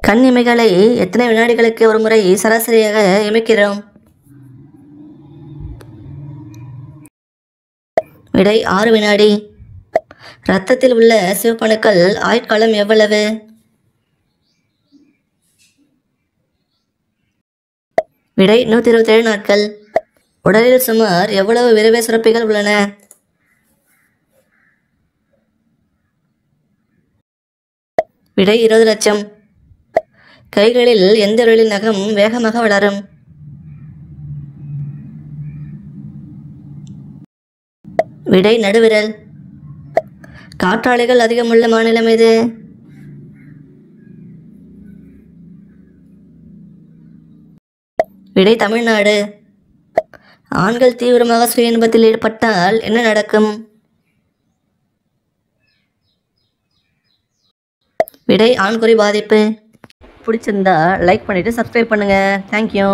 கண் இமைகளை எத்தனை வினாடிகளுக்கு ஒரு முறை சராசரியாக இமைக்கிறோம்? விடை 6 வினாடி. இரத்தத்தில் உள்ள சிவப்பணுக்கள் ஆயுட்காலம் எவ்வளவு? விடை 127 நாட்கள். உடலில் சுமார் எவ்வளவு விரவே சுரப்பிகள் உள்ளன? விடை 20 லட்சம். கைகளில் எந்த விரலின் நகம் வேகமாக வளரும்? விடை நடுவிரல். காற்றாலைகள் அதிகமுள்ள மாநிலம் எது? விடை தமிழ்நாடு. ஆண்கள் தீவிரமாக சுய இன்பத்தில் ஈடுபட்டால் என்ன நடக்கும்? விடை ஆண்குறி பாதிப்பு. பிடிச்சிருந்தா லைக் பண்ணிவிட்டு சப்ஸ்கிரைப் பண்ணுங்கள். தேங்க்யூ.